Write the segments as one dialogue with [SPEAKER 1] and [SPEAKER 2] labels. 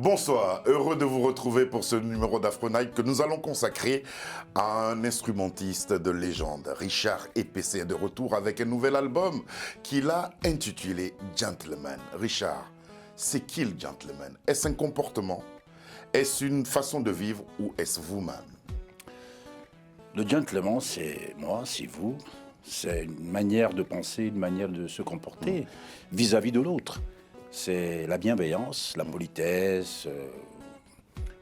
[SPEAKER 1] Bonsoir, heureux de vous retrouver pour ce numéro d'Afro Night que nous allons consacrer à un instrumentiste de légende. Richard Epessé est de retour avec un nouvel album qu'il a intitulé Gentleman. Richard, c'est qui le gentleman? Est-ce un comportement? Est-ce une façon de vivre ou est-ce vous-même?
[SPEAKER 2] Le gentleman, c'est moi, c'est vous. C'est une manière de penser, une manière de se comporter vis-à-vis de l'autre. C'est la bienveillance, la politesse,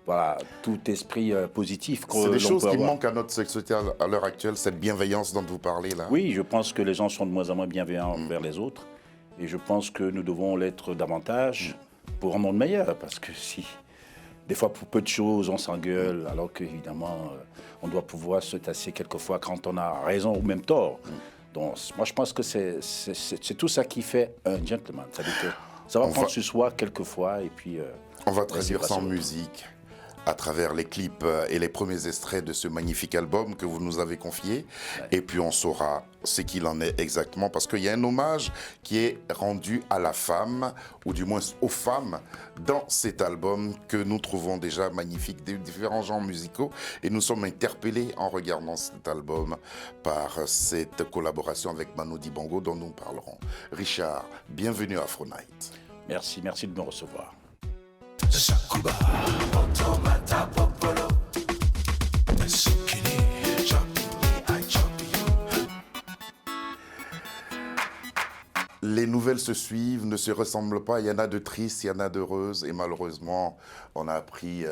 [SPEAKER 2] voilà, tout esprit positif.
[SPEAKER 1] C'est des choses qui manquent à notre société à l'heure actuelle, cette bienveillance dont vous parlez là.
[SPEAKER 2] Oui, je pense que les gens sont de moins en moins bienveillants envers les autres. Et je pense que nous devons l'être davantage pour un monde meilleur. Parce que si, des fois, pour peu de choses, on s'engueule, alors qu'évidemment, on doit pouvoir se tasser quelquefois quand on a raison ou même tort. Donc, moi, je pense que c'est tout ça qui fait un gentleman. C'est-à-dire que ça va prendre sur soi quelquefois et puis...
[SPEAKER 1] on va traduire ça en musique à travers les clips et les premiers extraits de ce magnifique album que vous nous avez confié. Ouais. Et puis on saura ce qu'il en est exactement, parce qu'il y a un hommage qui est rendu à la femme, ou du moins aux femmes, dans cet album que nous trouvons déjà magnifique, des différents genres musicaux. Et nous sommes interpellés en regardant cet album par cette collaboration avec Manu Dibango dont nous parlerons. Richard, bienvenue à Afro Night.
[SPEAKER 2] Merci, merci de me recevoir.
[SPEAKER 1] Les nouvelles se suivent, ne se ressemblent pas. Il y en a de tristes, il y en a d'heureuses. Et malheureusement, on a appris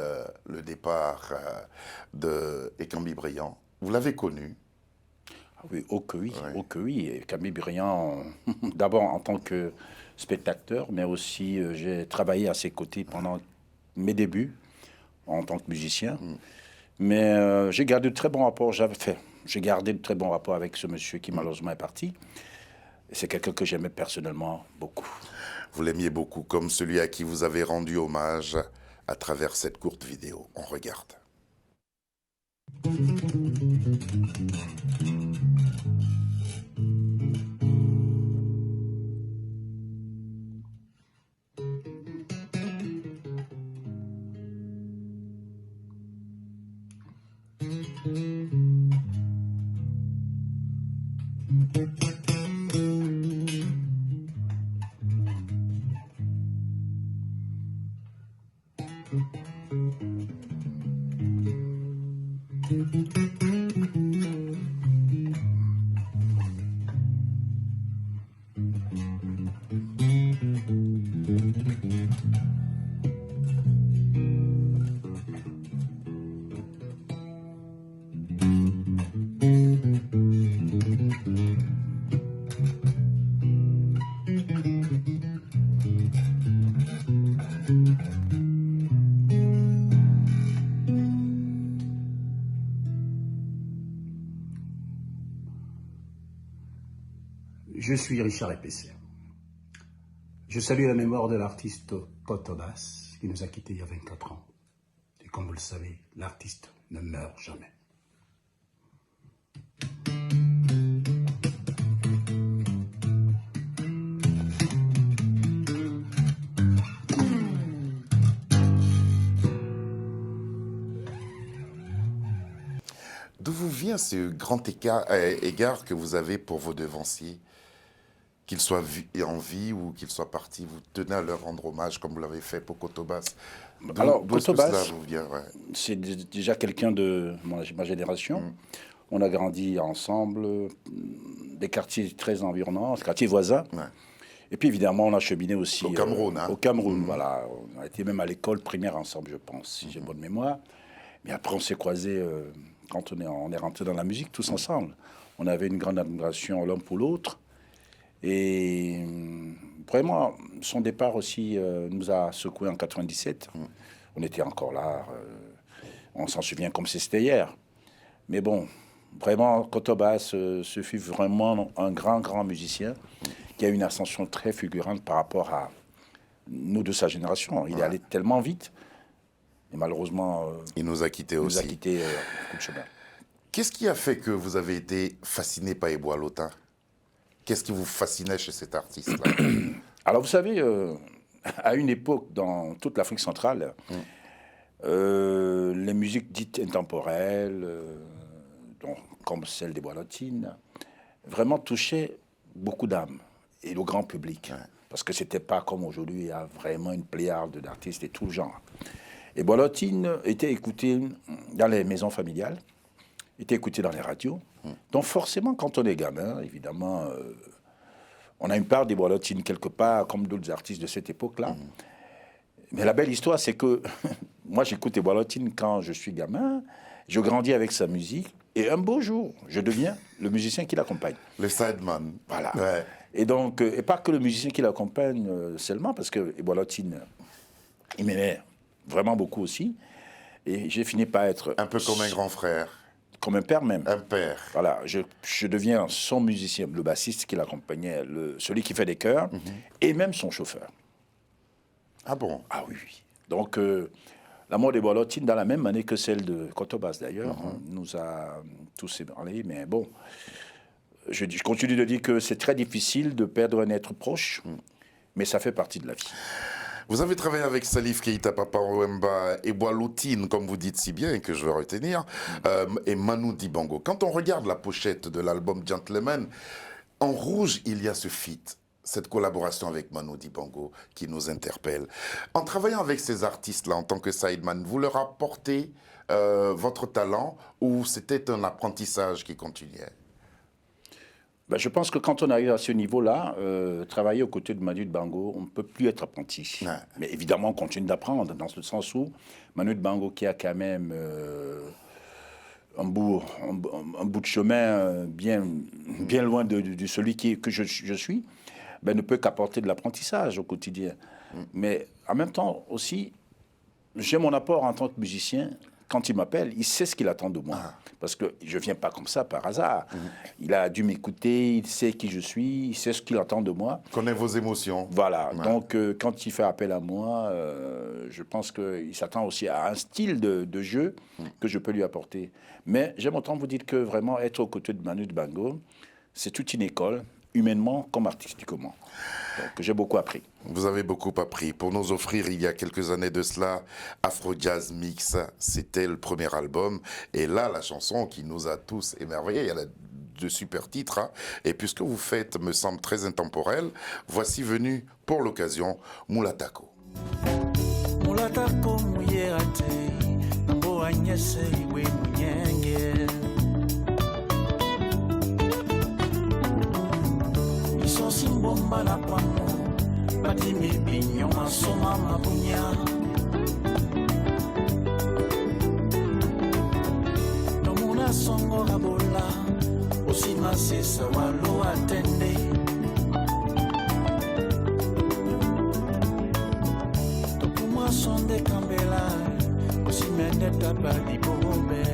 [SPEAKER 1] le départ de Camille Briand. Vous l'avez connu?
[SPEAKER 2] Oui, oh que oui, oui. Oh que oui. Et Camille Briand, d'abord en tant que spectateur, mais aussi j'ai travaillé à ses côtés pendant mes débuts en tant que musicien. Mais j'ai gardé de très bons rapports. J'ai gardé de très bons rapports avec ce monsieur qui malheureusement est parti. C'est quelqu'un que j'aimais personnellement beaucoup.
[SPEAKER 1] Vous l'aimiez beaucoup, comme celui à qui vous avez rendu hommage à travers cette courte vidéo. On regarde.
[SPEAKER 3] Je suis Richard Epessé. Je salue la mémoire de l'artiste Kotobas qui nous a quittés il y a 24 ans. Et comme vous le savez, l'artiste ne meurt jamais.
[SPEAKER 1] D'où vous vient ce grand égard que vous avez pour vos devanciers? Qu'ils soient en vie ou qu'ils soient partis, vous tenez à leur rendre hommage comme vous l'avez fait pour Kotobas.
[SPEAKER 2] Alors,
[SPEAKER 1] Kotobas,
[SPEAKER 2] c'est déjà quelqu'un de ma génération. On a grandi ensemble, des quartiers très environnants, des quartiers voisins. Ouais. Et puis évidemment, on a cheminé aussi
[SPEAKER 1] au Cameroun.
[SPEAKER 2] Au Cameroun, voilà. On a été même à l'école primaire ensemble, je pense, si j'ai bonne mémoire. Mais après, on s'est croisés quand on est rentré dans la musique tous ensemble. On avait une grande admiration l'un pour l'autre. Et vraiment, son départ aussi nous a secoué en 97. On était encore là. On s'en souvient comme si c'était hier. Mais bon, vraiment, Kotobas, ce fut vraiment un grand musicien qui a eu une ascension très fulgurante par rapport à nous de sa génération. Il est allé tellement vite. Et malheureusement,
[SPEAKER 1] il nous a quittés aussi.
[SPEAKER 2] Il nous a quittés beaucoup de chemin.
[SPEAKER 1] Qu'est-ce qui a fait que vous avez été fasciné par Eboué Lotin? Qu'est-ce qui vous fascinait chez cet artiste-là?
[SPEAKER 2] Alors, vous savez, à une époque, dans toute l'Afrique centrale, les musiques dites intemporelles, comme celle des Bois-Latines, vraiment touchaient beaucoup d'âmes et le grand public. Ouais. Parce que c'était pas comme aujourd'hui, il y a vraiment une pléiade d'artistes et tout le genre. Et Bois-Latines était écouté dans les maisons familiales, était écouté dans les radios. Donc forcément, quand on est gamin, évidemment, on a une part des Bois-Latines quelque part, comme d'autres artistes de cette époque-là. Mais la belle histoire, c'est que moi, j'écoute les Bois-Latines quand je suis gamin, je grandis avec sa musique, et un beau jour, je deviens le musicien qui l'accompagne.
[SPEAKER 1] Le sideman.
[SPEAKER 2] Voilà. Ouais. Et donc, et pas que le musicien qui l'accompagne seulement, parce que les Bois-Latines, il m'aimait vraiment beaucoup aussi. Et j'ai fini par être...
[SPEAKER 1] Un peu comme un grand frère.
[SPEAKER 2] Comme un père même.
[SPEAKER 1] Un père.
[SPEAKER 2] Voilà, je deviens son musicien, le bassiste qui l'accompagnait, celui qui fait des chœurs, et même son chauffeur.
[SPEAKER 1] Ah bon?
[SPEAKER 2] Ah oui, oui. Donc, la mort des Bois-Latines, dans la même année que celle de Cotobas d'ailleurs, nous a tous ébranlés. Mais bon, je continue de dire que c'est très difficile de perdre un être proche, mais ça fait partie de la vie.
[SPEAKER 1] Vous avez travaillé avec Salif Keita, Papa Wemba et Bois-Latines, comme vous dites si bien, et que je vais retenir, et Manu Dibango. Quand on regarde la pochette de l'album Gentleman, en rouge, il y a ce feat, cette collaboration avec Manu Dibango qui nous interpelle. En travaillant avec ces artistes-là en tant que sideman, vous leur apportez votre talent ou c'était un apprentissage qui continuait?
[SPEAKER 2] Ben, je pense que quand on arrive à ce niveau-là, travailler aux côtés de Manu Dibango, on ne peut plus être apprenti. Ouais. Mais évidemment, on continue d'apprendre, dans le sens où Manu Dibango, qui a quand même un bout de chemin bien loin de celui que je suis, ben, ne peut qu'apporter de l'apprentissage au quotidien. Mais en même temps aussi, j'ai mon apport en tant que musicien. Quand il m'appelle, il sait ce qu'il attend de moi. Parce que je ne viens pas comme ça par hasard. Il a dû m'écouter, il sait qui je suis, il sait ce qu'il attend de moi.
[SPEAKER 1] Il connaît vos émotions.
[SPEAKER 2] Voilà. Donc, quand il fait appel à moi, je pense qu'il s'attend aussi à un style de jeu que je peux lui apporter. Mais j'aime autant vous dire que vraiment être aux côtés de Manu Dibango, c'est toute une école, humainement comme artistiquement. Donc, j'ai beaucoup appris.
[SPEAKER 1] Vous avez beaucoup appris. Pour nous offrir, il y a quelques années de cela, Afro Jazz Mix, c'était le premier album. Et là, la chanson qui nous a tous émerveillés, il y a de super titres. Hein. Et puisque vous faites, me semble, très intemporel, voici venu pour l'occasion, Moulatako. Moulatako mouyerate, nambo agnese iwe mounyenge. Iso simbomba na pamo. Batimi pignon asoma mabunya Nomuna songo rabola Osima sesa walo atende Topuma sonde kambela Osimende tabali bombe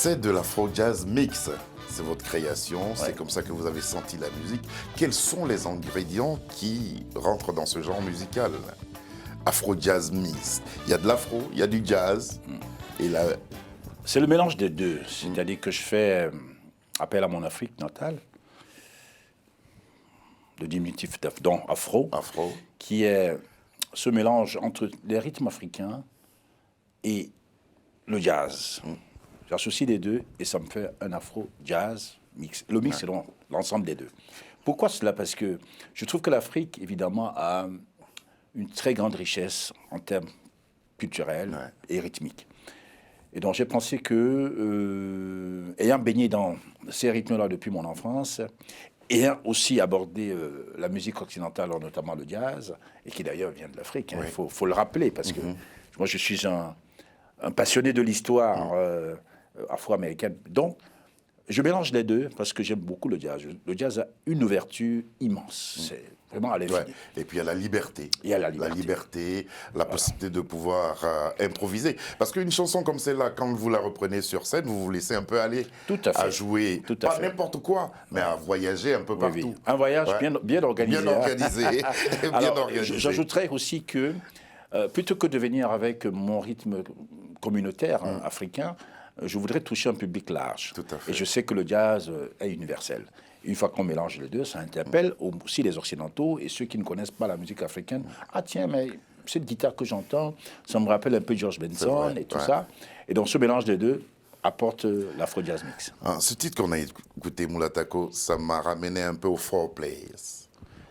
[SPEAKER 1] C'est de l'Afro Jazz Mix. C'est votre création, c'est comme ça que vous avez senti la musique. Quels sont les ingrédients qui rentrent dans ce genre musical? Afro Jazz Mix. Il y a de l'afro, il y a du jazz. Et là...
[SPEAKER 2] C'est le mélange des deux. C'est-à-dire que je fais appel à mon Afrique natale, le diminutif donc afro, qui est ce mélange entre les rythmes africains et le jazz. J'associe les deux et ça me fait un afro-jazz mix. Le mix, c'est l'ensemble des deux. Pourquoi cela? Parce que je trouve que l'Afrique, évidemment, a une très grande richesse en termes culturels et rythmiques. Et donc, j'ai pensé que, ayant baigné dans ces rythmes-là depuis mon enfance, ayant aussi abordé la musique occidentale, notamment le jazz, et qui d'ailleurs vient de l'Afrique, il faut le rappeler, parce que Moi, je suis un passionné de l'histoire afro-américaine. Donc, je mélange les deux parce que j'aime beaucoup le jazz. Le jazz a une ouverture immense. C'est vraiment à l'infini.
[SPEAKER 1] Ouais. Et puis il y a la liberté.
[SPEAKER 2] Il y a la liberté.
[SPEAKER 1] La liberté, la possibilité de pouvoir improviser. Parce qu'une chanson comme celle-là, quand vous la reprenez sur scène, vous vous laissez un peu aller
[SPEAKER 2] Tout à fait.
[SPEAKER 1] à jouer.
[SPEAKER 2] Tout à
[SPEAKER 1] Pas
[SPEAKER 2] fait.
[SPEAKER 1] n'importe quoi, mais à voyager un peu
[SPEAKER 2] Oui,
[SPEAKER 1] partout.
[SPEAKER 2] oui. Un voyage
[SPEAKER 1] Ouais.
[SPEAKER 2] bien organisé.
[SPEAKER 1] Bien organisé. Bien
[SPEAKER 2] Alors,
[SPEAKER 1] organisé.
[SPEAKER 2] j'ajouterais aussi que plutôt que de venir avec mon rythme communautaire africain, je voudrais toucher un public large.
[SPEAKER 1] Tout à fait.
[SPEAKER 2] Et je sais que le jazz est universel. Une fois qu'on mélange les deux, ça interpelle aussi les Occidentaux et ceux qui ne connaissent pas la musique africaine. Ah tiens, mais cette guitare que j'entends, ça me rappelle un peu George Benson
[SPEAKER 1] vrai,
[SPEAKER 2] et tout
[SPEAKER 1] ouais.
[SPEAKER 2] ça. Et donc ce mélange des deux apporte l'Afro-Jazz Mix.
[SPEAKER 1] Ah, ce titre qu'on a écouté, Mulatako, ça m'a ramené un peu au foreplay.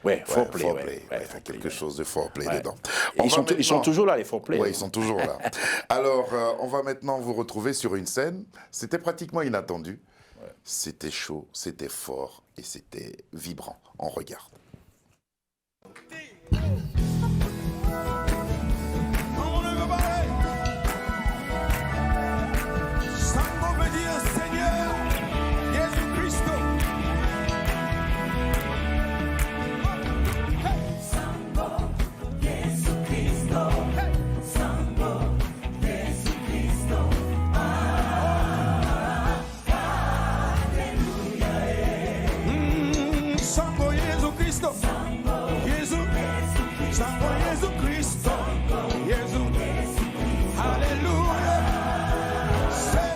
[SPEAKER 2] Ouais, foreplay.
[SPEAKER 1] Ouais,
[SPEAKER 2] Ouais,
[SPEAKER 1] il y a quelque chose de foreplay
[SPEAKER 2] Ouais.
[SPEAKER 1] dedans.
[SPEAKER 2] Et
[SPEAKER 1] On
[SPEAKER 2] ils
[SPEAKER 1] va
[SPEAKER 2] sont
[SPEAKER 1] maintenant-
[SPEAKER 2] toujours là, les foreplay.
[SPEAKER 1] Oui, ils sont toujours là. Alors, on va maintenant vous retrouver sur une scène. C'était pratiquement inattendu. C'était chaud, c'était fort et c'était vibrant. On regarde.
[SPEAKER 4] Sango veut dire Seigneur Jésus-Christ. Sango Jésus-Christ. Jésus. Sango Jésus-Christ. Jésus. Alléluia. Say.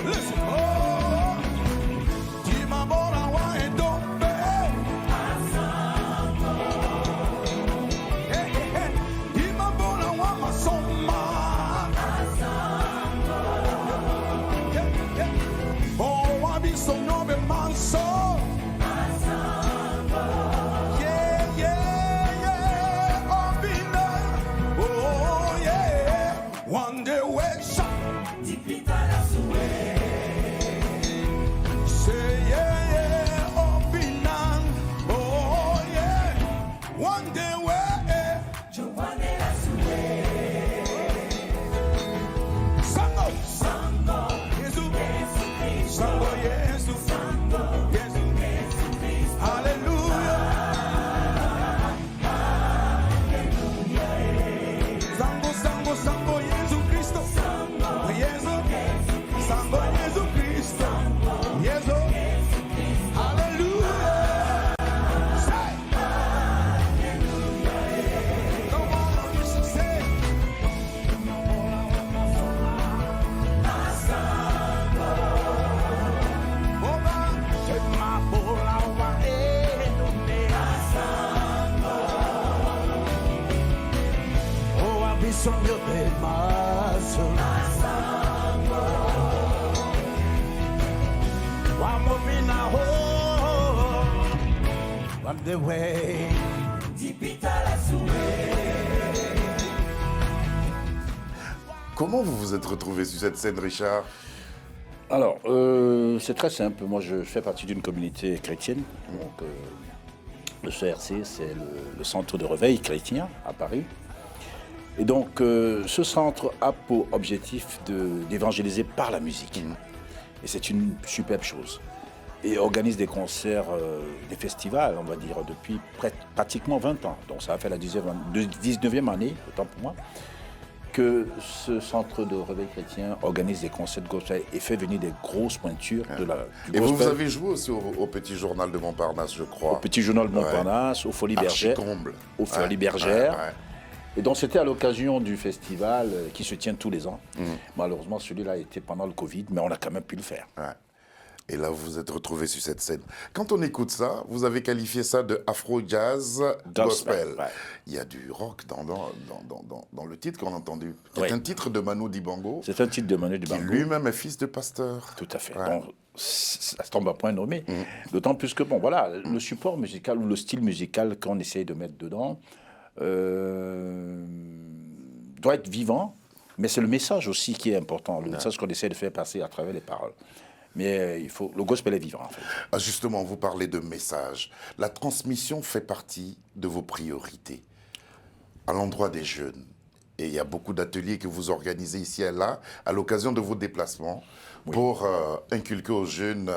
[SPEAKER 4] Listen. Oh. Timabora wa edombe. Hey, hey, hey. Timabora wa masoma. Yeah, yeah. Oh, wa bisono be manso. Yeah, yeah, yeah. Oh, bina. Oh, yeah. One day we shall. Say yeah, yeah, oh Binan, oh yeah. One day we Sango, Jesus, Sango, Jesus, Jesus, Hallelujah. Sango, Jesus Cristo, Jesus, Sango, Jesus Cristo, Jesus. Hallelujah. Say. Come on, you should say. Oba, take my bull away. Oh, I'll be so good, my son. I'm moving now. On the way.
[SPEAKER 1] Comment vous vous êtes retrouvé sur cette scène, Richard?
[SPEAKER 2] Alors, c'est très simple. Moi, je fais partie d'une communauté chrétienne. Donc, le CRC, c'est le centre de réveil chrétien à Paris. Et donc, ce centre a pour objectif d'évangéliser par la musique. Et c'est une superbe chose. Et organise des concerts, des festivals, on va dire, depuis pratiquement 20 ans. Donc, ça a fait la 19e année, autant pour moi, que ce centre de réveil chrétien organise des concerts de gospel et fait venir des grosses pointures de la du
[SPEAKER 1] Et vous
[SPEAKER 2] gospel
[SPEAKER 1] avez joué aussi au Petit Journal de Montparnasse, je crois.
[SPEAKER 2] au Petit Journal de Montparnasse, aux Folies Bergères.
[SPEAKER 1] Archi-comble.
[SPEAKER 2] Aux Folies Bergères. Et donc c'était à l'occasion du festival qui se tient tous les ans. Malheureusement, celui-là était pendant le Covid, mais on a quand même pu le faire.
[SPEAKER 1] Ouais. Et là, vous vous êtes retrouvé sur cette scène. Quand on écoute ça, vous avez qualifié ça de Afro-Jazz Gospel.
[SPEAKER 2] Ouais.
[SPEAKER 1] Il y a du rock dans le titre qu'on a entendu. C'est
[SPEAKER 2] Ouais.
[SPEAKER 1] un titre de Manu Dibango,
[SPEAKER 2] C'est un titre de Manu
[SPEAKER 1] qui
[SPEAKER 2] Dibango.
[SPEAKER 1] lui-même est fils de pasteur.
[SPEAKER 2] Tout à fait.
[SPEAKER 1] Ouais.
[SPEAKER 2] Donc, ça tombe à point nommé. D'autant plus que, bon, voilà, le support musical ou le style musical qu'on essaye de mettre dedans doit être vivant, mais c'est le message aussi qui est important, le message qu'on essaie de faire passer à travers les paroles. Mais le gospel est vivant, en fait.
[SPEAKER 1] Ah, justement, vous parlez de message. La transmission fait partie de vos priorités. à l'endroit des jeunes. Et il y a beaucoup d'ateliers que vous organisez ici et là, à l'occasion de vos déplacements, pour inculquer aux jeunes,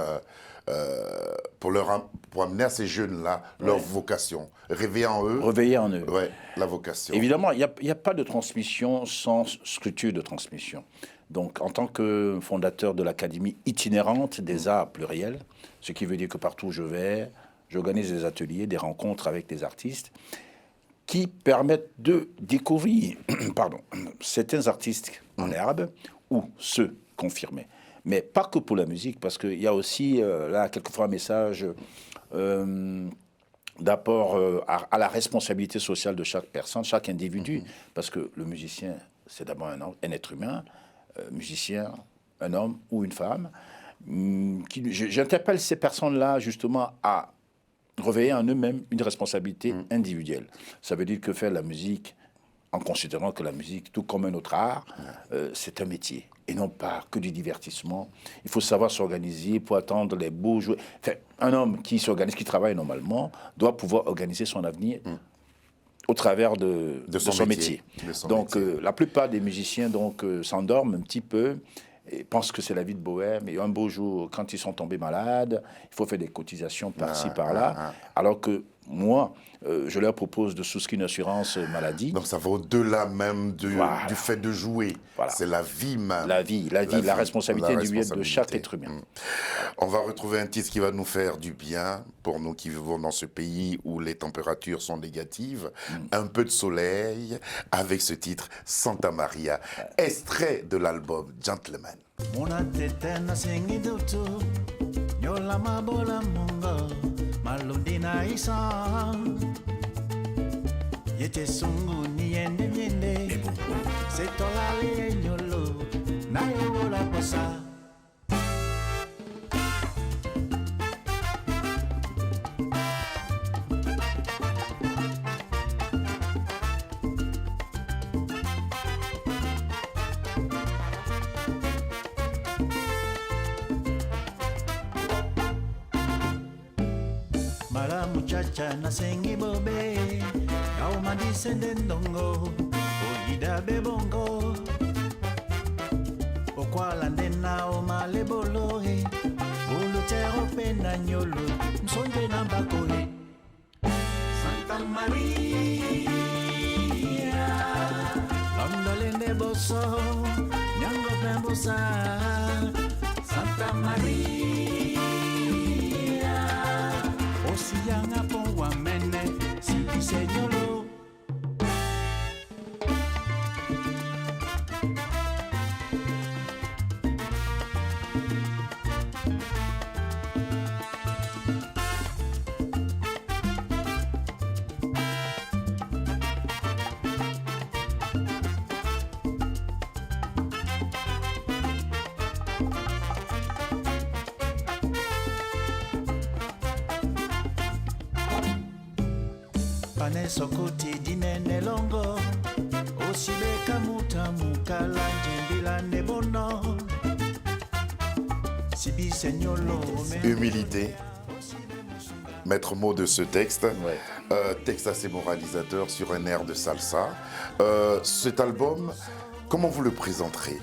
[SPEAKER 1] pour amener à ces jeunes-là leur vocation, réveiller en eux, ouais, la vocation.
[SPEAKER 2] Évidemment, il n'y a pas de transmission sans structure de transmission. Donc, en tant que fondateur de l'Académie itinérante des arts pluriels, ce qui veut dire que partout où je vais, j'organise des ateliers, des rencontres avec des artistes qui permettent de découvrir certains artistes en herbe ou ceux confirmés. Mais pas que pour la musique, parce qu'il y a aussi, là, quelquefois un message d'apport à la responsabilité sociale de chaque personne, chaque individu, parce que le musicien, c'est d'abord un être humain, musicien, un homme ou une femme. J'interpelle ces personnes-là justement à réveiller en eux-mêmes une responsabilité individuelle. Ça veut dire que faire la musique, en considérant que la musique, tout comme un autre art, c'est un métier et non pas que du divertissement. Il faut savoir s'organiser pour attendre les beaux jours. Enfin, un homme qui s'organise, qui travaille normalement, doit pouvoir organiser son avenir au travers de son métier. Donc, la plupart des musiciens s'endorment un petit peu et pensent que c'est la vie de bohème. Et un beau jour, quand ils sont tombés malades, il faut faire des cotisations par-ci, par-là. Alors que moi, je leur propose de souscrire une assurance maladie.
[SPEAKER 1] Donc ça va au-delà même du fait de jouer. Voilà. C'est la vie même.
[SPEAKER 2] La responsabilité individuelle de chaque être humain.
[SPEAKER 1] On va retrouver un titre qui va nous faire du bien, pour nous qui vivons dans ce pays où les températures sont négatives. Un peu de soleil, avec ce titre Santa Maria, extrait de l'album Gentleman.
[SPEAKER 4] Malundina isa Yete sungu niende miende Setolale nyolo Na yola posa Mara muchacha na sengi bobe Yao madisende ndongo Oida bebongo Okwala ndena o malebolo Ulu tero pena nyolo Msonde na bakohe Santa Maria Londolende boso Nyango pembosa Santa Maria Osiyanga po wamene Siki senyolo Pane sokoti dinene longo Osibeka muta mukala Jimbila nebono Sibi senyolo
[SPEAKER 1] Humilité. Maître mot de ce texte, texte assez moralisateur sur un air de salsa. Cet album, comment vous le présenterez?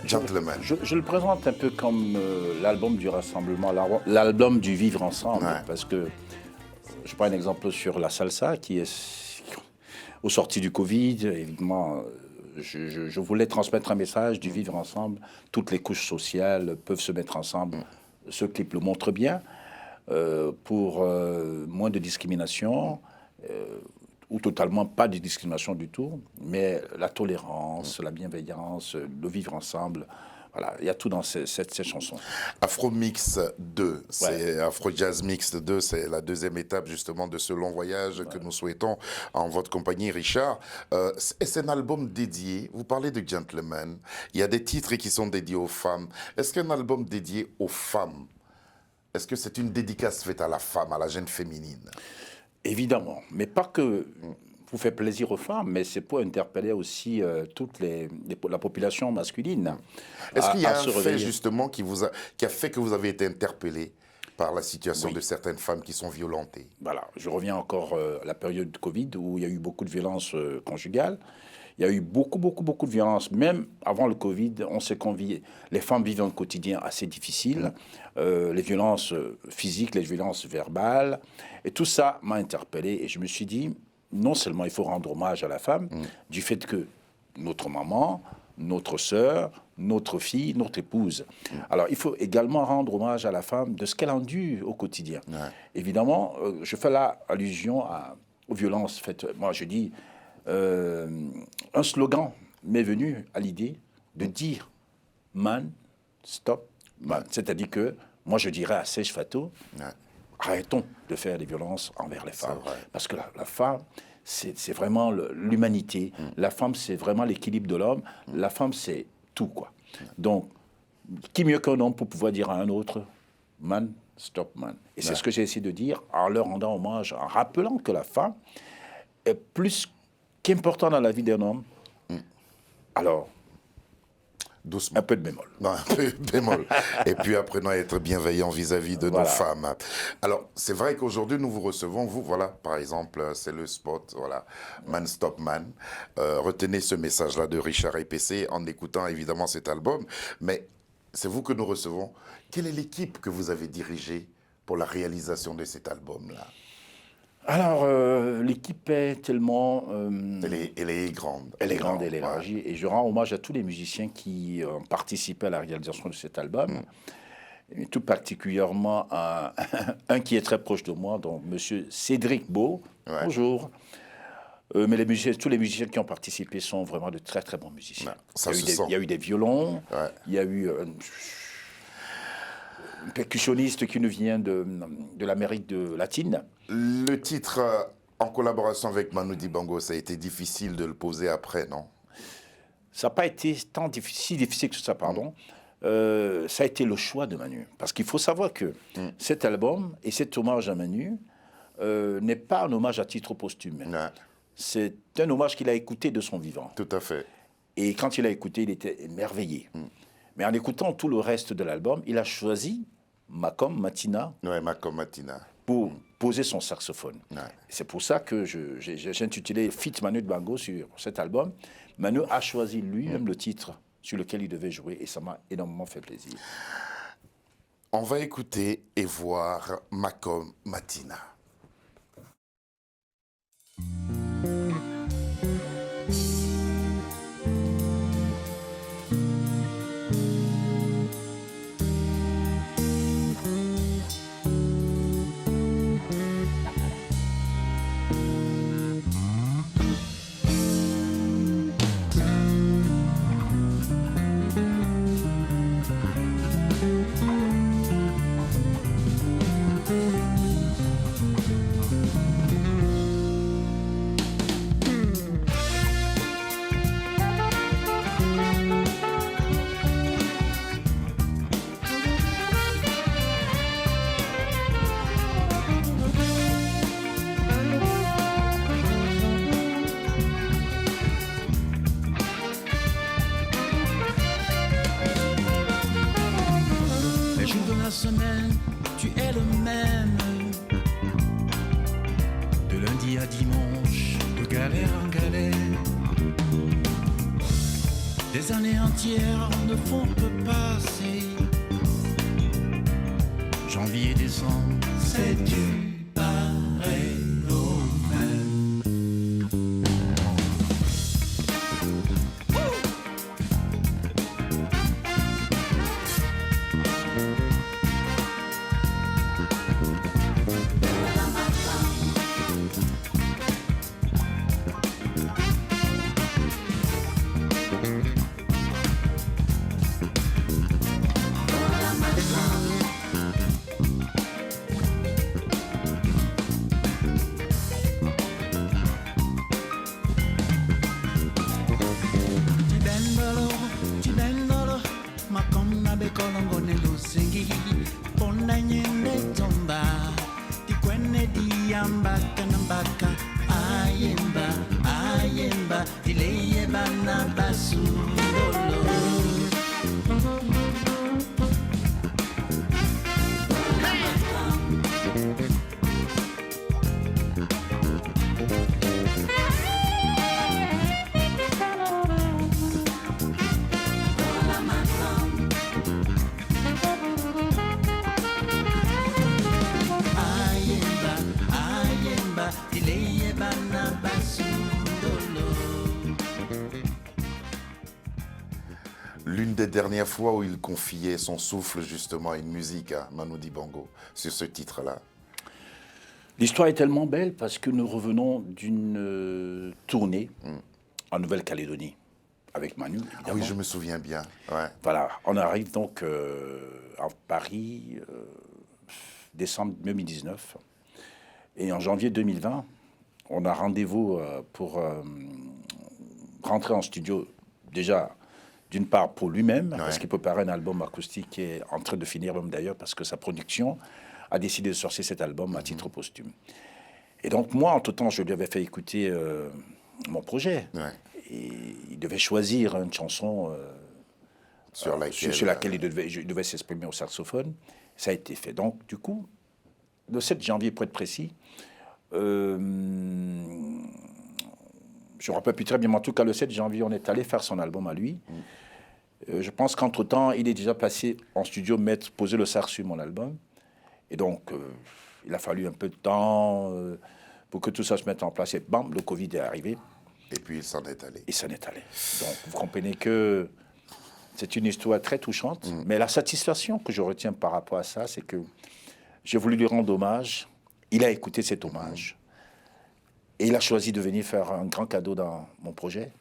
[SPEAKER 1] Gentleman.
[SPEAKER 2] Je le présente un peu comme l'album du rassemblement, l'album du vivre ensemble, parce que je prends un exemple sur la salsa qui est au sorti du Covid. Évidemment, je voulais transmettre un message du vivre ensemble. Toutes les couches sociales peuvent se mettre ensemble. Ce clip le montre bien. Pour moins de discrimination, ou totalement pas de discrimination du tout, mais la tolérance, la bienveillance, le vivre ensemble. Voilà, il y a tout dans cette chanson.
[SPEAKER 1] Afro Mix 2, c'est Afro Jazz Mix 2, c'est la deuxième étape justement de ce long voyage que nous souhaitons en votre compagnie, Richard. C'est un album dédié, vous parlez de Gentleman, il y a des titres qui sont dédiés aux femmes. Est-ce qu'un album dédié aux femmes, est-ce que c'est une dédicace faite à la femme, à la jeune féminine?
[SPEAKER 2] Évidemment, mais pas que pour faire plaisir aux femmes, mais c'est pour interpeller aussi toute la population masculine.
[SPEAKER 1] Est-ce qu'il y a un fait justement qui a fait que vous avez été interpellé par la situation de certaines femmes qui sont violentées.
[SPEAKER 2] Voilà, je reviens encore à la période de Covid où il y a eu beaucoup de violences conjugales. Il y a eu beaucoup de violences. Même avant le Covid, on sait qu'on vit, les femmes vivent un quotidien assez difficile. Les violences physiques, les violences verbales. Et tout ça m'a interpellé. Et je me suis dit, non seulement il faut rendre hommage à la femme, du fait que notre maman, notre sœur, notre fille, notre épouse. Alors, il faut également rendre hommage à la femme de ce qu'elle endure au quotidien. Évidemment, je fais là allusion aux violences faites. Moi, je dis... un slogan m'est venu à l'idée de dire man, stop, man. C'est-à-dire que moi je dirais à Serge Fato, arrêtons de faire des violences envers les femmes. Parce que la femme, c'est vraiment l'humanité. La femme, c'est vraiment l'équilibre de l'homme. La femme, c'est tout, quoi. Donc, qui mieux qu'un homme pour pouvoir dire à un autre man, stop, man. Et c'est ce que j'ai essayé de dire en leur rendant hommage, en rappelant que la femme est plus qu'important dans la vie d'un homme. Alors,
[SPEAKER 1] doucement.
[SPEAKER 2] Un peu de bémol.
[SPEAKER 1] Non, un peu de bémol. Et puis apprenons à être bienveillants vis-à-vis de nos femmes. Alors, c'est vrai qu'aujourd'hui, nous vous recevons, vous, voilà, par exemple, c'est le spot, voilà, Man Stop Man. Retenez ce message-là de Richard Epessé en écoutant évidemment cet album. Mais c'est vous que nous recevons. Quelle est l'équipe que vous avez dirigée pour la réalisation de cet album-là?
[SPEAKER 2] Alors, l'équipe est tellement...
[SPEAKER 1] Elle est grande.
[SPEAKER 2] Elle est grande, elle est élargie. Et je rends hommage à tous les musiciens qui ont participé à la réalisation de cet album. Et tout particulièrement à un qui est très proche de moi, donc M. Cédric Beau. Bonjour. Mais tous les musiciens qui ont participé sont vraiment de très, très bons musiciens. Il y a eu des violons, il y a eu... un percussionniste qui nous vient de l'Amérique latine.
[SPEAKER 1] Le titre, en collaboration avec Manu Dibango, ça a été difficile de le poser après, non?
[SPEAKER 2] Ça n'a pas été si difficile que ça, pardon. Ça a été le choix de Manu. Parce qu'il faut savoir que cet album et cet hommage à Manu n'est pas un hommage à titre posthume. C'est un hommage qu'il a écouté de son vivant.
[SPEAKER 1] Tout à fait.
[SPEAKER 2] Et quand il a écouté, il était émerveillé. Mais en écoutant tout le reste de l'album, il a choisi Macom Matina.
[SPEAKER 1] Macom Matina.
[SPEAKER 2] Pour poser son saxophone. C'est pour ça que j'ai intitulé Fit Manu Dibango sur cet album. Manu a choisi lui-même le titre sur lequel il devait jouer et ça m'a énormément fait plaisir.
[SPEAKER 1] On va écouter et voir Macom Matina.
[SPEAKER 4] Tu es le même. De lundi à dimanche, de galère en galère. Des années entières ne font que passer. Janvier, décembre, c'est du pareil au même.
[SPEAKER 1] L'une des dernières fois où il confiait son souffle justement à une musique à Manu Dibango, sur ce titre-là.
[SPEAKER 2] L'histoire est tellement belle parce que nous revenons d'une tournée en Nouvelle-Calédonie avec Manu, évidemment.
[SPEAKER 1] Ah oui, je me souviens bien. Ouais.
[SPEAKER 2] Voilà, on arrive donc à Paris, décembre 2019. Et en janvier 2020, on a rendez-vous pour rentrer en studio, déjà, d'une part pour lui-même, parce qu'il préparait un album acoustique qui est en train de finir même d'ailleurs, parce que sa production a décidé de sortir cet album à titre posthume. Et donc moi, entre-temps, je lui avais fait écouter mon projet.
[SPEAKER 1] Ouais.
[SPEAKER 2] Et il devait choisir une chanson sur laquelle il devait s'exprimer au saxophone. Ça a été fait. Donc, du coup, le 7 janvier, pour être précis, je ne me rappelle plus très bien, mais en tout cas, le 7 janvier, on est allé faire son album à lui. Je pense qu'entre-temps, il est déjà passé en studio, poser le sax sur mon album. Et donc, il a fallu un peu de temps pour que tout ça se mette en place. Et bam, le Covid est arrivé.
[SPEAKER 1] Et puis il s'en est allé.
[SPEAKER 2] Il s'en est allé. Donc, vous comprenez que c'est une histoire très touchante. Mais la satisfaction que je retiens par rapport à ça, c'est que j'ai voulu lui rendre hommage. Il a écouté cet hommage. Et il a choisi de venir faire un grand cadeau dans mon projet.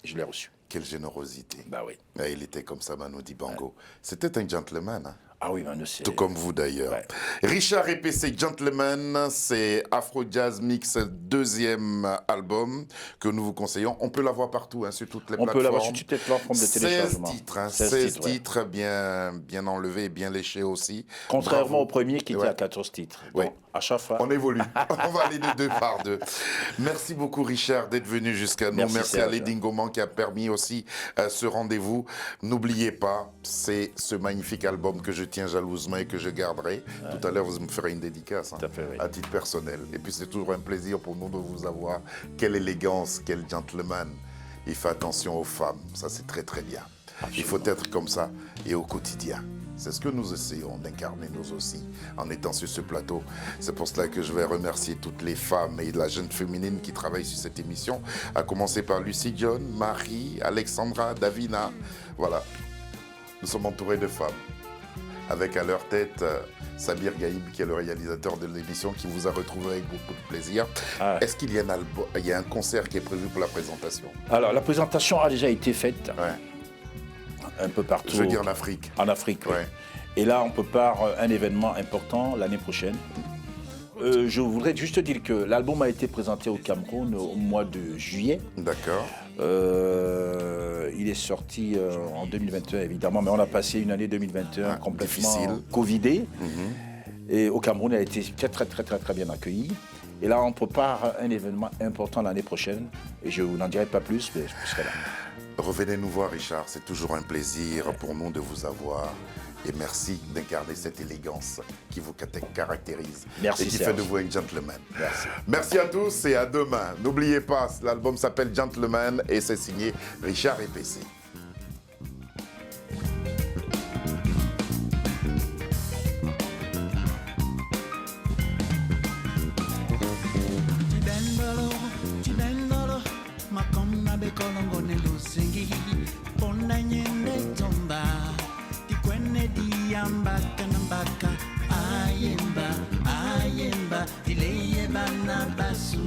[SPEAKER 2] Et je l'ai reçu.
[SPEAKER 1] Quelle générosité.
[SPEAKER 2] Bah oui.
[SPEAKER 1] Et il était comme ça, Manu Dibango. C'était un gentleman. Hein.
[SPEAKER 2] Ah oui, Manu, c'est...
[SPEAKER 1] Tout comme vous d'ailleurs.
[SPEAKER 2] Ouais.
[SPEAKER 1] Richard EPC Gentleman, c'est Afro Jazz Mix, 2e album que nous vous conseillons. On peut l'avoir partout, hein, sur toutes les plateformes.
[SPEAKER 2] On peut l'avoir sur toutes les plateformes de téléchargement.
[SPEAKER 1] 16 titres, hein, 16 titres bien enlevés et bien léchés aussi.
[SPEAKER 2] Contrairement
[SPEAKER 1] Bravo.
[SPEAKER 2] au premier qui était
[SPEAKER 1] Ouais.
[SPEAKER 2] à 14 titres.
[SPEAKER 1] Ouais.
[SPEAKER 2] Donc, à chaque fois...
[SPEAKER 1] On évolue. On va aller de 2 par 2. Merci beaucoup, Richard, d'être venu jusqu'à nous. Merci à Lady Ngoman qui a permis aussi ce rendez-vous. N'oubliez pas, c'est ce magnifique album que je tiens jalousement et que je garderai. Tout à l'heure, vous me ferez une dédicace, hein,
[SPEAKER 2] Tout à fait, oui.
[SPEAKER 1] à titre personnel. Et puis, c'est toujours un plaisir pour nous de vous avoir. Quelle élégance, quel gentleman. Il fait attention aux femmes. Ça, c'est très, très bien. Absolument. Il faut être comme ça et au quotidien. C'est ce que nous essayons d'incarner nous aussi en étant sur ce plateau. C'est pour cela que je vais remercier toutes les femmes et la jeune féminine qui travaillent sur cette émission, à commencer par Lucie John, Marie, Alexandra, Davina. Voilà, nous sommes entourés de femmes. Avec à leur tête Sabir Gaïb, qui est le réalisateur de l'émission, qui vous a retrouvé avec beaucoup de plaisir. Ah. Est-ce qu'il y a un concert qui est prévu pour la présentation?
[SPEAKER 2] Alors, la présentation a déjà été faite.
[SPEAKER 1] Ouais.
[SPEAKER 2] Un peu partout.
[SPEAKER 1] Je veux dire en Afrique.
[SPEAKER 2] En Afrique, oui.
[SPEAKER 1] Ouais.
[SPEAKER 2] Et là, on prépare un événement important l'année prochaine. Je voudrais juste dire que l'album a été présenté au Cameroun au mois de juillet.
[SPEAKER 1] D'accord.
[SPEAKER 2] Il est sorti en 2021, évidemment, mais on a passé une année 2021 complètement
[SPEAKER 1] difficile.
[SPEAKER 2] Covidée. Et au Cameroun, elle a été très bien accueillie. Et là, on prépare un événement important l'année prochaine. Et je n'en dirai pas plus, mais je serai là.
[SPEAKER 1] Revenez nous voir, Richard. C'est toujours un plaisir pour nous de vous avoir. Et merci d'incarner cette élégance qui vous caractérise.
[SPEAKER 2] Merci,
[SPEAKER 1] et qui
[SPEAKER 2] Serge.
[SPEAKER 1] fait de vous un gentleman.
[SPEAKER 2] Merci.
[SPEAKER 1] Merci à tous et à demain. N'oubliez pas, l'album s'appelle Gentleman et c'est signé Richard EPC.
[SPEAKER 4] Kolongo ne lusingi pona nyende tomba tikwene diamba kanambaka ayemba dileye bana basu